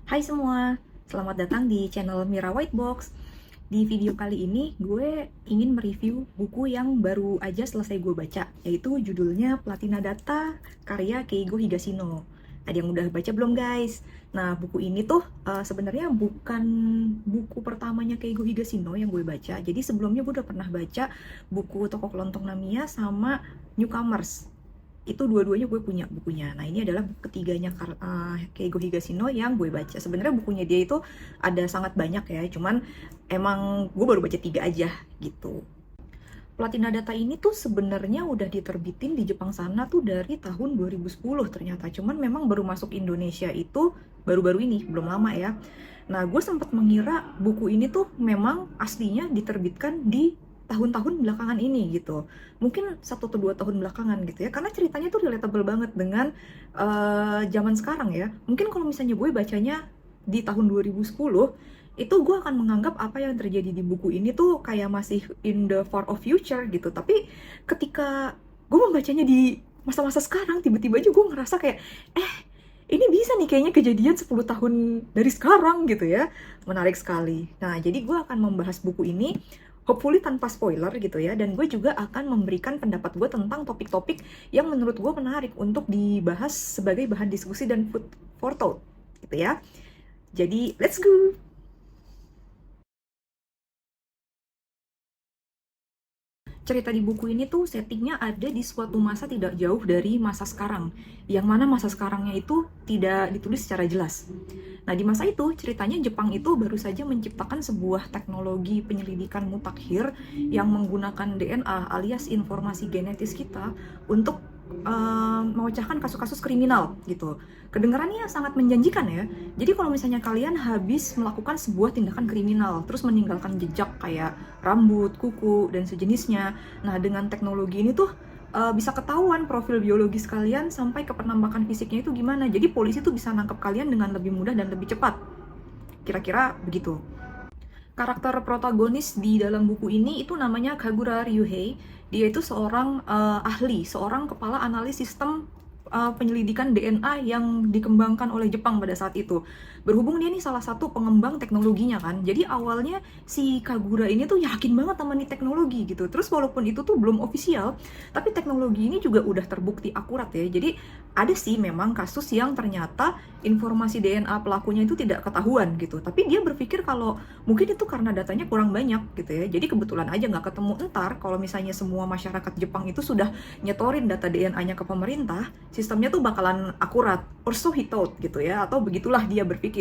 Hai semua, selamat datang di channel Mira Whitebox. Di video kali ini gue ingin mereview buku yang baru aja selesai gue baca, yaitu judulnya Platina Data karya Keigo Higashino. Ada yang udah baca belum guys? Nah, buku ini tuh sebenarnya bukan buku pertamanya Keigo Higashino yang gue baca. Jadi sebelumnya gue udah pernah baca buku Toko Kelontong Namiya sama Newcomers. Itu dua-duanya gue punya bukunya. Nah, ini adalah buku ketiganya Keigo Higashino yang gue baca. Sebenarnya bukunya dia itu ada sangat banyak ya, cuman emang gue baru baca 3 aja gitu. Platina Data ini tuh sebenarnya udah diterbitin di Jepang sana tuh dari tahun 2010 ternyata. Cuman memang baru masuk Indonesia itu baru-baru ini, belum lama ya. Nah, gue sempat mengira buku ini tuh memang aslinya diterbitkan di tahun-tahun belakangan ini gitu. Mungkin 1 atau 2 tahun belakangan gitu ya. Karena ceritanya tuh relatable banget dengan zaman sekarang ya. Mungkin kalau misalnya gue bacanya di tahun 2010, itu gue akan menganggap apa yang terjadi di buku ini tuh kayak masih in the far of future gitu. Tapi ketika gue membacanya di masa-masa sekarang, tiba-tiba aja gue ngerasa kayak, ini bisa nih kayaknya kejadian 10 tahun dari sekarang gitu ya. Menarik sekali. Nah, jadi gue akan membahas buku ini, hopefully tanpa spoiler gitu ya. Dan gue juga akan memberikan pendapat gue tentang topik-topik yang menurut gue menarik untuk dibahas sebagai bahan diskusi dan food for thought gitu ya. Jadi, let's go! Cerita di buku ini tuh settingnya ada di suatu masa tidak jauh dari masa sekarang, yang mana masa sekarangnya itu tidak ditulis secara jelas. Nah, di masa itu ceritanya Jepang itu baru saja menciptakan sebuah teknologi penyelidikan mutakhir yang menggunakan DNA alias informasi genetis kita untuk memecahkan kasus-kasus kriminal gitu. Kedengarannya sangat menjanjikan ya. Jadi kalau misalnya kalian habis melakukan sebuah tindakan kriminal, terus meninggalkan jejak kayak rambut, kuku, dan sejenisnya. Nah, dengan teknologi ini tuh bisa ketahuan profil biologis kalian sampai ke penampakan fisiknya itu gimana. Jadi polisi tuh bisa nangkep kalian dengan lebih mudah dan lebih cepat. Kira-kira begitu. Karakter protagonis di dalam buku ini itu namanya Kagura Ryuhei. Dia itu seorang ahli, seorang kepala analis sistem penyelidikan DNA yang dikembangkan oleh Jepang pada saat itu. Berhubung dia nih salah satu pengembang teknologinya kan, jadi awalnya si Kagura ini tuh yakin banget sama nih teknologi gitu. Terus walaupun itu tuh belum ofisial, tapi teknologi ini juga udah terbukti akurat ya. Jadi ada sih memang kasus yang ternyata informasi DNA pelakunya itu tidak ketahuan gitu. Tapi dia berpikir kalau mungkin itu karena datanya kurang banyak gitu ya. Jadi kebetulan aja nggak ketemu. Entar kalau misalnya semua masyarakat Jepang itu sudah nyetorin data DNA-nya ke pemerintah, sistemnya tuh bakalan akurat, or so he thought gitu ya, atau begitulah dia berpikir.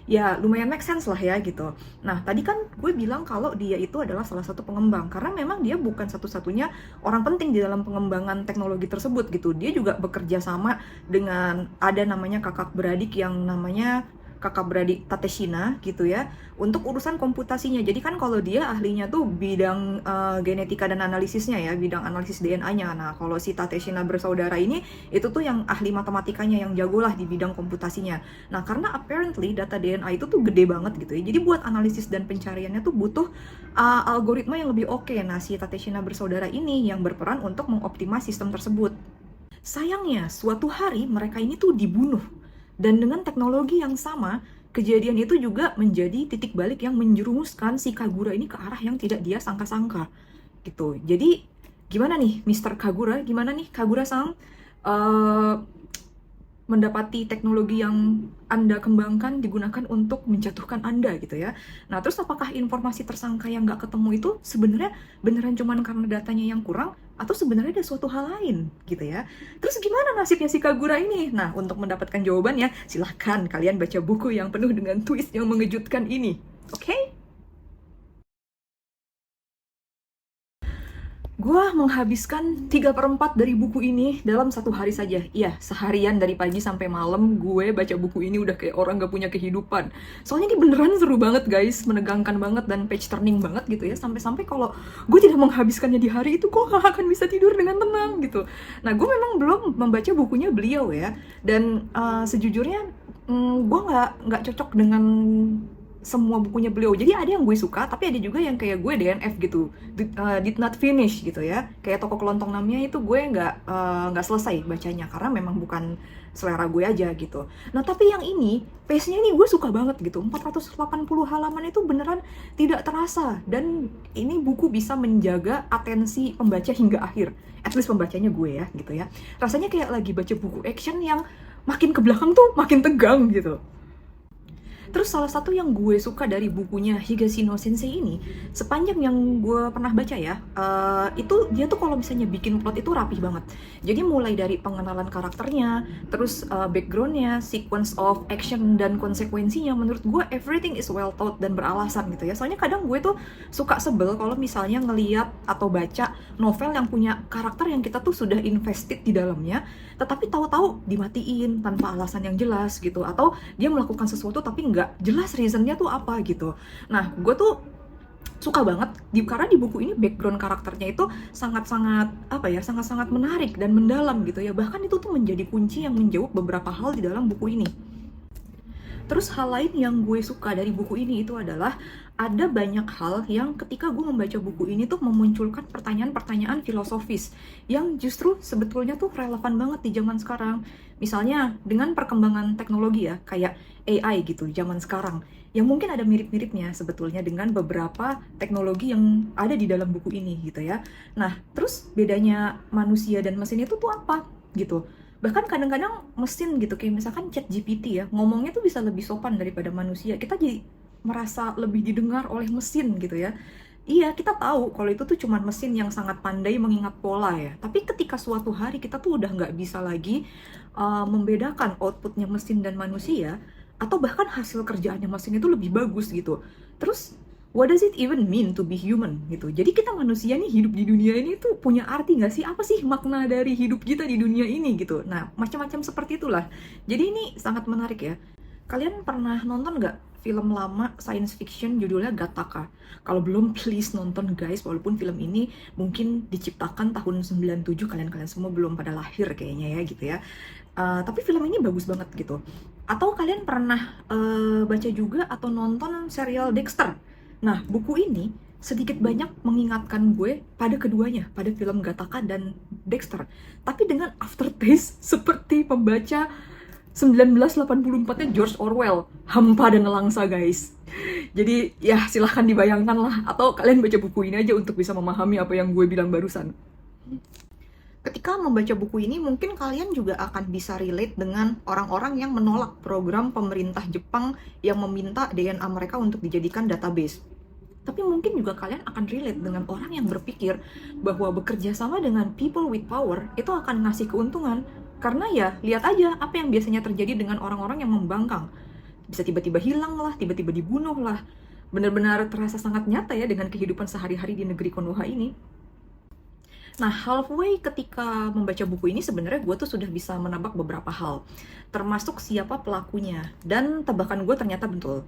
Ya lumayan make sense lah ya gitu. Nah, tadi kan gue bilang kalau dia itu adalah salah satu pengembang, karena memang dia bukan satu-satunya orang penting di dalam pengembangan teknologi tersebut gitu. Dia juga bekerja sama dengan ada namanya kakak beradik yang namanya kakak beradik Tateshina gitu ya, untuk urusan komputasinya. Jadi kan kalau dia ahlinya tuh bidang genetika dan analisisnya ya, bidang analisis DNA-nya. Nah, kalau si Tateshina bersaudara ini itu tuh yang ahli matematikanya, yang jago lah di bidang komputasinya. Nah, karena apparently data DNA itu tuh gede banget gitu ya. Jadi buat analisis dan pencariannya tuh butuh algoritma yang lebih oke. Nah, si Tateshina bersaudara ini yang berperan untuk mengoptimas sistem tersebut. Sayangnya, suatu hari mereka ini tuh dibunuh. Dan dengan teknologi yang sama, kejadian itu juga menjadi titik balik yang menjerumuskan si Kagura ini ke arah yang tidak dia sangka-sangka. Gitu. Jadi, gimana nih Mr. Kagura? Gimana nih Kagura-san? Mendapati teknologi yang Anda kembangkan digunakan untuk menjatuhkan Anda gitu ya. Nah, terus apakah informasi tersangka yang nggak ketemu itu sebenarnya beneran cuman karena datanya yang kurang, atau sebenarnya ada suatu hal lain gitu ya. Terus gimana nasibnya si Kagura ini? Nah, untuk mendapatkan jawabannya, silahkan kalian baca buku yang penuh dengan twist yang mengejutkan ini. Oke? Gua menghabiskan 3/4 dari buku ini dalam 1 hari saja. Iya, seharian dari pagi sampai malam gue baca buku ini udah kayak orang gak punya kehidupan. Soalnya ini beneran seru banget guys, menegangkan banget dan page turning banget gitu ya. Sampai-sampai kalau gue tidak menghabiskannya di hari itu, gue gak akan bisa tidur dengan tenang gitu. Nah, gue memang belum membaca bukunya beliau ya. Dan sejujurnya gue nggak cocok dengan semua bukunya beliau. Jadi ada yang gue suka, tapi ada juga yang kayak gue DNF gitu, did not finish gitu ya. Kayak Toko Kelontong Namiya itu gue nggak selesai bacanya karena memang bukan selera gue aja gitu. Nah tapi yang ini, pace-nya ini gue suka banget gitu, 480 halaman itu beneran tidak terasa, dan ini buku bisa menjaga atensi pembaca hingga akhir, at least pembacanya gue ya gitu ya. Rasanya kayak lagi baca buku action yang makin ke belakang tuh makin tegang gitu. Terus salah satu yang gue suka dari bukunya Higashino Sensei ini, sepanjang yang gue pernah baca ya, itu dia tuh kalau misalnya bikin plot itu rapih banget. Jadi mulai dari pengenalan karakternya, terus backgroundnya, sequence of action dan konsekuensinya, menurut gue everything is well thought dan beralasan gitu ya. Soalnya kadang gue tuh suka sebel kalau misalnya ngeliat atau baca novel yang punya karakter yang kita tuh sudah invested di dalamnya, tetapi tahu-tahu dimatiin tanpa alasan yang jelas gitu, atau dia melakukan sesuatu tapi nggak jelas reasonnya tuh apa gitu. Nah gue tuh suka banget karena di buku ini background karakternya itu sangat-sangat apa ya, sangat-sangat menarik dan mendalam gitu ya, bahkan itu tuh menjadi kunci yang menjawab beberapa hal di dalam buku ini. Terus hal lain yang gue suka dari buku ini itu adalah ada banyak hal yang ketika gue membaca buku ini tuh memunculkan pertanyaan-pertanyaan filosofis yang justru sebetulnya tuh relevan banget di zaman sekarang. Misalnya dengan perkembangan teknologi ya, kayak AI gitu zaman sekarang, yang mungkin ada mirip-miripnya sebetulnya dengan beberapa teknologi yang ada di dalam buku ini gitu ya. Nah, terus bedanya manusia dan mesin itu tuh apa gitu. Bahkan kadang-kadang mesin gitu, kayak misalkan ChatGPT ya, ngomongnya tuh bisa lebih sopan daripada manusia. Kita jadi merasa lebih didengar oleh mesin gitu ya. Iya, kita tahu kalau itu tuh cuma mesin yang sangat pandai mengingat pola ya. Tapi ketika suatu hari kita tuh udah nggak bisa lagi membedakan outputnya mesin dan manusia, atau bahkan hasil kerjaannya mesin itu lebih bagus gitu. Terus what does it even mean to be human gitu. Jadi kita manusia nih hidup di dunia ini tuh punya arti nggak sih? Apa sih makna dari hidup kita di dunia ini gitu. Nah, macam-macam seperti itulah. Jadi ini sangat menarik ya. Kalian pernah nonton nggak film lama science fiction judulnya Gattaca? Kalau belum, please nonton guys, walaupun film ini mungkin diciptakan tahun 97, kalian-kalian semua belum pada lahir kayaknya ya gitu ya. Tapi film ini bagus banget gitu. Atau kalian pernah baca juga atau nonton serial Dexter? Nah, buku ini sedikit banyak mengingatkan gue pada keduanya, pada film Gattaca dan Dexter. Tapi dengan aftertaste seperti pembaca 1984-nya George Orwell, hampa dan nelangsa guys. Jadi ya silahkan dibayangkan lah, atau kalian baca buku ini aja untuk bisa memahami apa yang gue bilang barusan. Ketika membaca buku ini, mungkin kalian juga akan bisa relate dengan orang-orang yang menolak program pemerintah Jepang yang meminta DNA mereka untuk dijadikan database. Tapi mungkin juga kalian akan relate dengan orang yang berpikir bahwa bekerja sama dengan people with power itu akan ngasih keuntungan. Karena ya, lihat aja apa yang biasanya terjadi dengan orang-orang yang membangkang. Bisa tiba-tiba hilang lah, tiba-tiba dibunuh lah. Benar-benar terasa sangat nyata ya dengan kehidupan sehari-hari di negeri Konoha ini. Nah, halfway ketika membaca buku ini sebenarnya gue tuh sudah bisa menebak beberapa hal. Termasuk siapa pelakunya. Dan tebakan gue ternyata betul.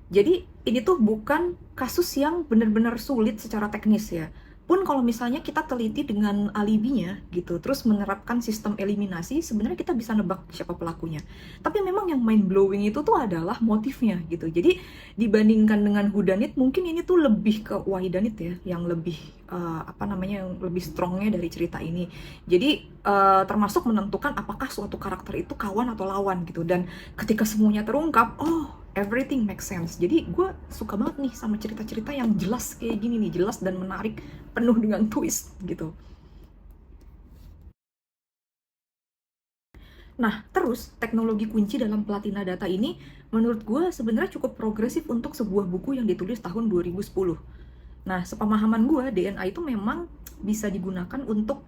Jadi ini tuh bukan kasus yang benar-benar sulit secara teknis ya. Pun kalau misalnya kita teliti dengan alibinya gitu, terus menerapkan sistem eliminasi, sebenarnya kita bisa nebak siapa pelakunya. Tapi memang yang mind blowing itu tuh adalah motifnya gitu. Jadi dibandingkan dengan whodunit, mungkin ini tuh lebih ke whodunit ya, yang lebih yang lebih strongnya dari cerita ini. Jadi termasuk menentukan apakah suatu karakter itu kawan atau lawan gitu. Dan ketika semuanya terungkap, oh everything makes sense. Jadi gue suka banget nih sama cerita-cerita yang jelas kayak gini nih, jelas dan menarik, penuh dengan twist gitu. Nah, terus teknologi kunci dalam Platina Data ini menurut gue sebenarnya cukup progresif untuk sebuah buku yang ditulis tahun 2010. Nah, sepemahaman gue, DNA itu memang bisa digunakan untuk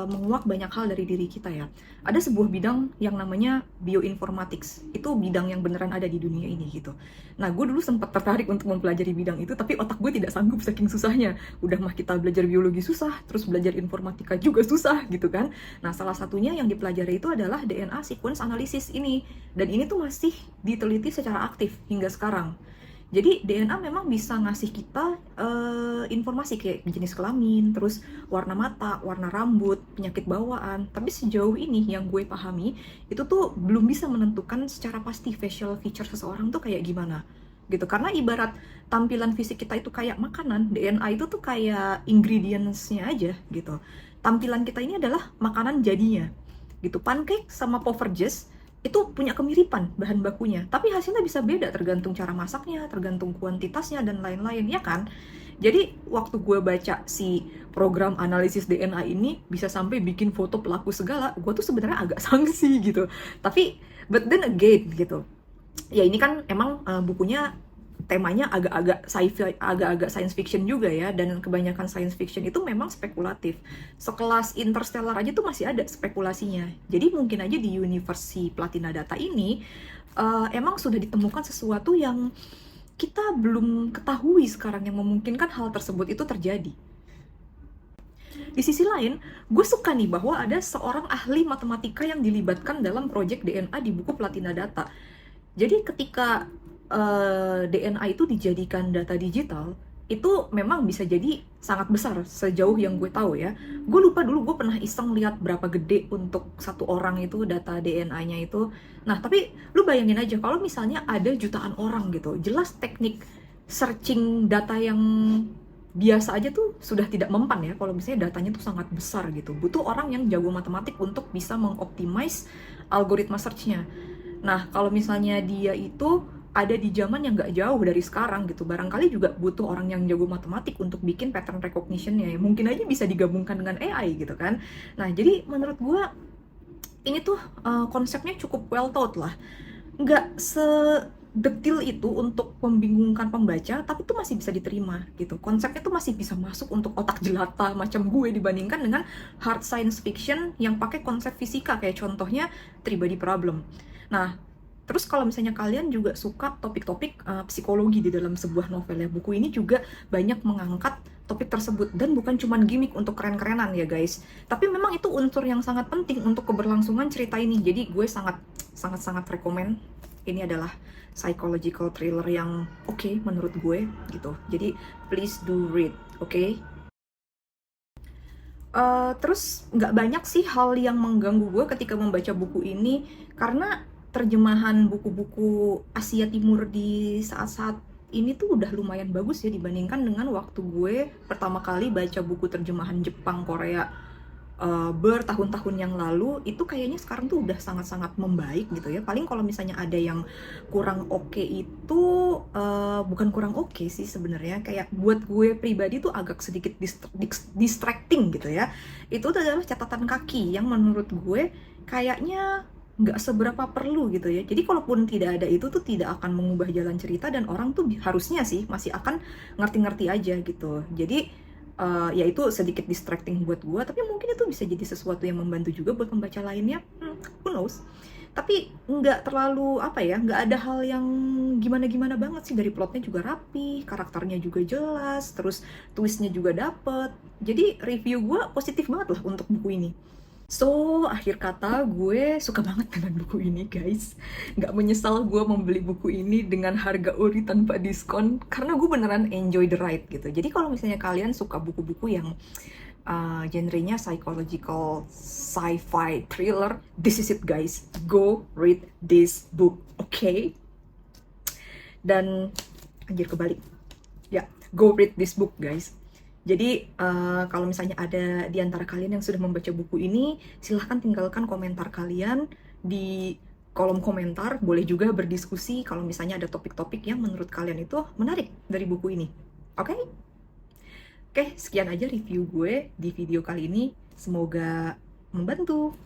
menguak banyak hal dari diri kita ya. Ada sebuah bidang yang namanya bioinformatics. Itu bidang yang beneran ada di dunia ini gitu. Nah, gue dulu sempat tertarik untuk mempelajari bidang itu, tapi otak gue tidak sanggup saking susahnya. Udah mah kita belajar biologi susah, terus belajar informatika juga susah gitu kan. Nah, salah satunya yang dipelajari itu adalah DNA sequence analysis ini. Dan ini tuh masih diteliti secara aktif hingga sekarang. Jadi DNA memang bisa ngasih kita informasi kayak jenis kelamin, terus warna mata, warna rambut, penyakit bawaan. Tapi sejauh ini yang gue pahami, itu tuh belum bisa menentukan secara pasti facial feature seseorang tuh kayak gimana. Gitu, karena ibarat tampilan fisik kita itu kayak makanan, DNA itu tuh kayak ingredients-nya aja gitu. Tampilan kita ini adalah makanan jadinya. gitu. Pancake sama Poverges itu punya kemiripan bahan bakunya, tapi hasilnya bisa beda tergantung cara masaknya, tergantung kuantitasnya, dan lain-lain, ya kan? Jadi waktu gue baca si program analisis DNA ini bisa sampai bikin foto pelaku segala, gue tuh sebenarnya agak sangsi gitu. Tapi but then again gitu, ya ini kan emang bukunya temanya agak-agak sci-fi, agak-agak science fiction juga ya, dan kebanyakan science fiction itu memang spekulatif. Sekelas Interstellar aja tuh masih ada spekulasinya. Jadi mungkin aja di universe si Platina Data ini emang sudah ditemukan sesuatu yang kita belum ketahui sekarang yang memungkinkan hal tersebut itu terjadi. Di sisi lain, gue suka nih bahwa ada seorang ahli matematika yang dilibatkan dalam proyek DNA di buku Platina Data. Jadi ketika DNA itu dijadikan data digital, itu memang bisa jadi sangat besar sejauh yang gue tahu ya. Gue lupa dulu gue pernah iseng lihat berapa gede untuk satu orang itu data DNA-nya itu. Nah, tapi lu bayangin aja kalau misalnya ada jutaan orang gitu, jelas teknik searching data yang biasa aja tuh sudah tidak mempan ya kalau misalnya datanya tuh sangat besar gitu. Butuh orang yang jago matematik untuk bisa mengoptimize algoritma search-nya. Nah, kalau misalnya dia itu ada di zaman yang nggak jauh dari sekarang gitu, barangkali juga butuh orang yang jago matematik untuk bikin pattern recognition-nya ya. Mungkin aja bisa digabungkan dengan AI gitu kan. Nah, jadi menurut gue ini tuh konsepnya cukup well thought lah. Nggak sedetil itu untuk membingungkan pembaca, tapi itu masih bisa diterima gitu. Konsepnya tuh masih bisa masuk untuk otak jelata macam gue dibandingkan dengan hard science fiction yang pakai konsep fisika kayak contohnya Three Body Problem. Nah, terus kalau misalnya kalian juga suka topik-topik psikologi di dalam sebuah novel ya, buku ini juga banyak mengangkat topik tersebut, dan bukan cuma gimmick untuk keren-kerenan ya guys, tapi memang itu unsur yang sangat penting untuk keberlangsungan cerita ini. Jadi gue sangat rekomen. Ini adalah psychological thriller yang oke menurut gue gitu. Jadi please do read, oke? Terus nggak banyak sih hal yang mengganggu gue ketika membaca buku ini, karena terjemahan buku-buku Asia Timur di saat-saat ini tuh udah lumayan bagus ya dibandingkan dengan waktu gue pertama kali baca buku terjemahan Jepang, Korea bertahun-tahun yang lalu. Itu kayaknya sekarang tuh udah sangat-sangat membaik gitu ya. Paling kalau misalnya ada yang kurang oke itu bukan kurang oke sih sebenarnya, kayak buat gue pribadi tuh agak sedikit distracting gitu ya. Itu adalah catatan kaki yang menurut gue kayaknya nggak seberapa perlu gitu ya. Jadi kalaupun tidak ada itu tuh tidak akan mengubah jalan cerita, dan orang tuh harusnya sih masih akan ngerti-ngerti aja gitu. Jadi ya itu sedikit distracting buat gue, tapi mungkin itu bisa jadi sesuatu yang membantu juga buat pembaca lainnya. Who knows? Tapi nggak terlalu apa ya, nggak ada hal yang gimana-gimana banget sih. Dari plotnya juga rapi, karakternya juga jelas, terus twistnya juga dapet. Jadi review gue positif banget lah untuk buku ini. So, akhir kata gue suka banget dengan buku ini guys. Nggak menyesal gue membeli buku ini dengan harga ori tanpa diskon, karena gue beneran enjoy the ride gitu. Jadi kalau misalnya kalian suka buku-buku yang genrenya psychological, sci-fi, thriller, this is it guys. Go read this book, okay? Dan, anjir kebalik. Ya, go read this book guys. Jadi kalau misalnya ada di antara kalian yang sudah membaca buku ini, silahkan tinggalkan komentar kalian di kolom komentar. Boleh juga berdiskusi kalau misalnya ada topik-topik yang menurut kalian itu menarik dari buku ini. Oke? Oke, sekian aja review gue di video kali ini. Semoga membantu.